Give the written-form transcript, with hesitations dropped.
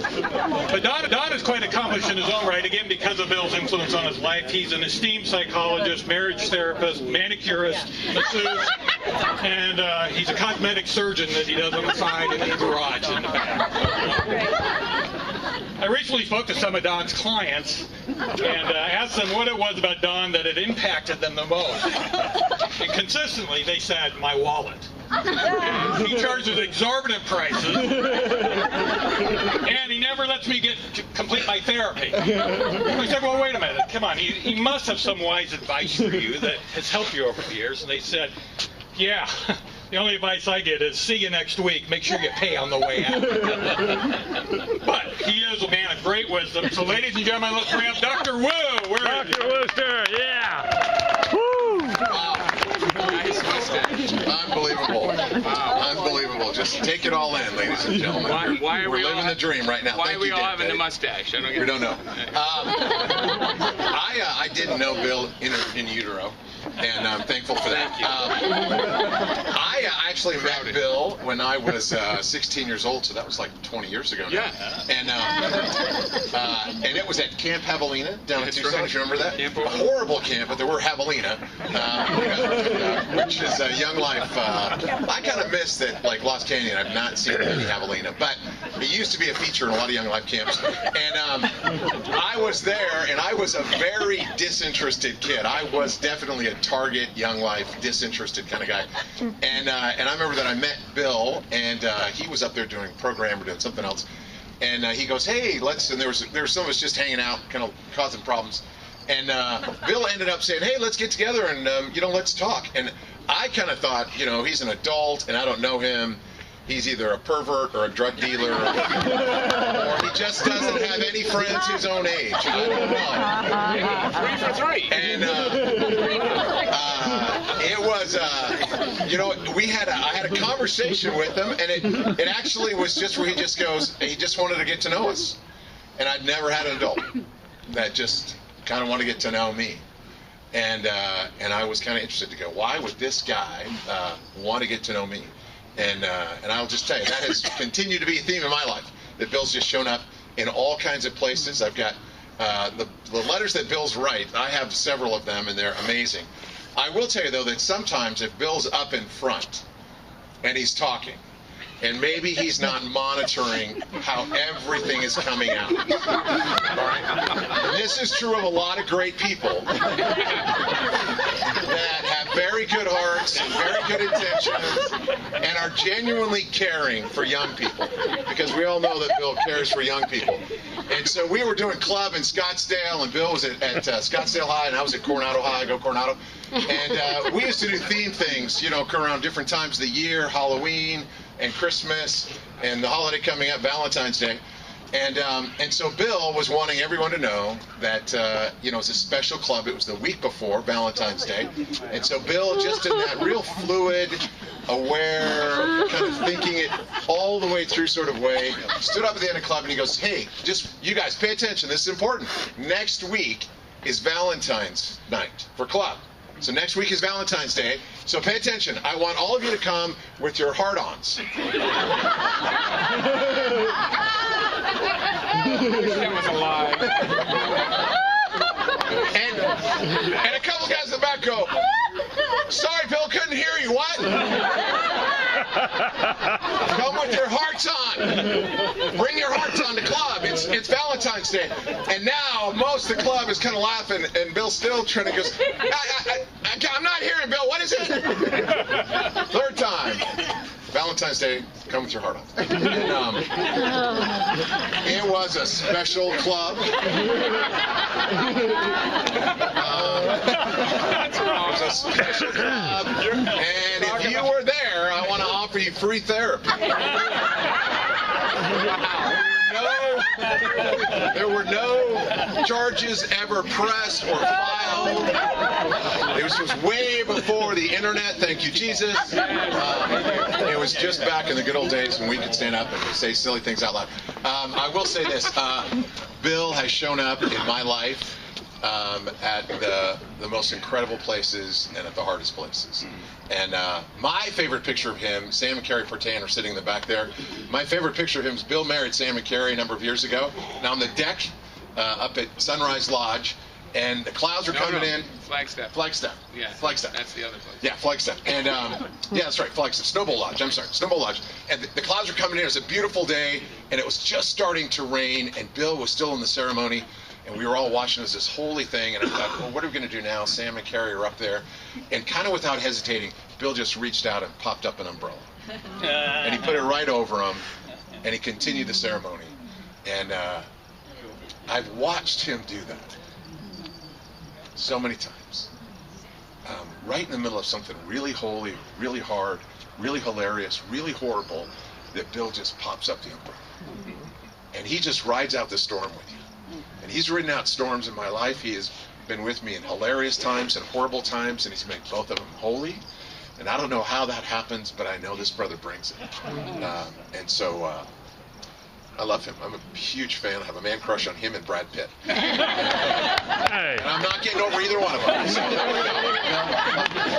But Don is quite accomplished in his own right, again, because of Bill's influence on his life. He's an esteemed psychologist, marriage therapist, manicurist, masseuse, and he's a cosmetic surgeon that he does on the side in his garage in the back. I recently spoke to some of Don's clients and asked them what it was about Don that had impacted them the most. And consistently, they said, my wallet. He charges exorbitant prices, and he never lets me get to complete my therapy. I said, well, wait a minute, come on, he must have some wise advice for you that has helped you over the years. And they said, yeah, the only advice I get is see you next week. Make sure you pay on the way out. But he is a man of great wisdom. So, ladies and gentlemen, let's bring up Dr. Wu. Dr. Worcester, yeah. Woo! Wow. Nice mustache. Unbelievable. Wow. Unbelievable. Just take it all in, ladies and gentlemen. Why are We're we living the dream right now. Why are we all having the mustache? We don't know. I didn't know Bill in utero, and I'm thankful for that. I actually met Bill when I was 16 years old, so that was like 20 years ago now. Yeah. And it was at Camp Javelina down in Tucson. Right. Do you remember that? Camp A horrible camp, but there were Javelina, which is a Young Life. I kind of miss that, like Lost Canyon. I've not seen any Javelina, but it used to be a feature in a lot of Young Life camps. And I was there, and I was a very disinterested kid. I was definitely a target Young Life, disinterested kind of guy. And I remember that I met Bill, and he was up there doing a program or doing something else. And he goes, hey, let's, and there was some of us just hanging out, kind of causing problems. And Bill ended up saying, hey, let's get together and, let's talk. And I kind of thought, he's an adult and I don't know him. He's either a pervert or a drug dealer, or he just doesn't have any friends his own age. I don't know. 3 for 3. And it was, I had a conversation with him, and it actually was just where he just goes, he just wanted to get to know us. And I'd never had an adult that just kind of wanted to get to know me. And I was kind of interested to go, why would this guy want to get to know me? And I'll just tell you, that has continued to be a theme in my life, that Bill's just shown up in all kinds of places. I've got the letters that Bill's write. I have several of them, and they're amazing. I will tell you, though, that sometimes if Bill's up in front and he's talking, and maybe he's not monitoring how everything is coming out. All right? And this is true of a lot of great people that have very good hearts and very good intentions and are genuinely caring for young people, because we all know that Bill cares for young people. And so we were doing club in Scottsdale, and Bill was at Scottsdale High, and I was at Coronado High. Go Coronado. And we used to do theme things, around different times of the year, Halloween and Christmas and the holiday coming up, Valentine's Day. And so Bill was wanting everyone to know that, it's a special club. It was the week before Valentine's Day. And so Bill, just in that real fluid, aware, kind of thinking it all the way through sort of way, stood up at the end of the club and he goes, hey, just, you guys pay attention. This is important. Next week is Valentine's night for club. So next week is Valentine's Day, so pay attention. I want all of you to come with your heart-ons. That was a lie. And a couple guys in the back go, sorry, Bill, couldn't hear you. What? Come with your hearts on. Bring your hearts on to club. It's Valentine's Day. And now most of the club is kind of laughing, and Bill's still trying to go, I'm not hearing, Bill. What is it? Third time. Valentine's Day, come with your heart on. And, it was a special club. It was a special club. And if you were there, I want to offer you free therapy. There were no charges ever pressed or filed. It was just way before the internet, thank you, Jesus. It was just back in the good old days when we could stand up and say silly things out loud. I will say this, Bill has shown up in my life at the most incredible places and at the hardest places. And my favorite picture of him, Sam and Carrie Portain are sitting in the back there. My favorite picture of him is Bill married Sam and Carrie a number of years ago. Now on the deck up at Sunrise Lodge, and the clouds are coming in. Flagstaff. Flagstaff. Yeah. Flagstaff. That's the other place. Yeah, Flagstaff. And yeah, that's right, Flagstaff. Snowball Lodge. I'm sorry, Snowball Lodge. And the clouds are coming in. It was a beautiful day, and it was just starting to rain, and Bill was still in the ceremony, and we were all watching this holy thing. And I thought, well, what are we going to do now? Sam and Carrie are up there, and kind of without hesitating, Bill just reached out and popped up an umbrella, and he put it right over him, and he continued the ceremony. And I've watched him do that so many times, right in the middle of something really holy, really hard, really hilarious, really horrible, that Bill just pops up the umbrella. And he just rides out the storm with you. And he's ridden out storms in my life. He has been with me in hilarious times and horrible times, and he's made both of them holy. And I don't know how that happens, but I know this brother brings it. And so I love him. I'm a huge fan. I have a man crush on him and Brad Pitt. Hey. And I'm not getting over either one of them. So there we go.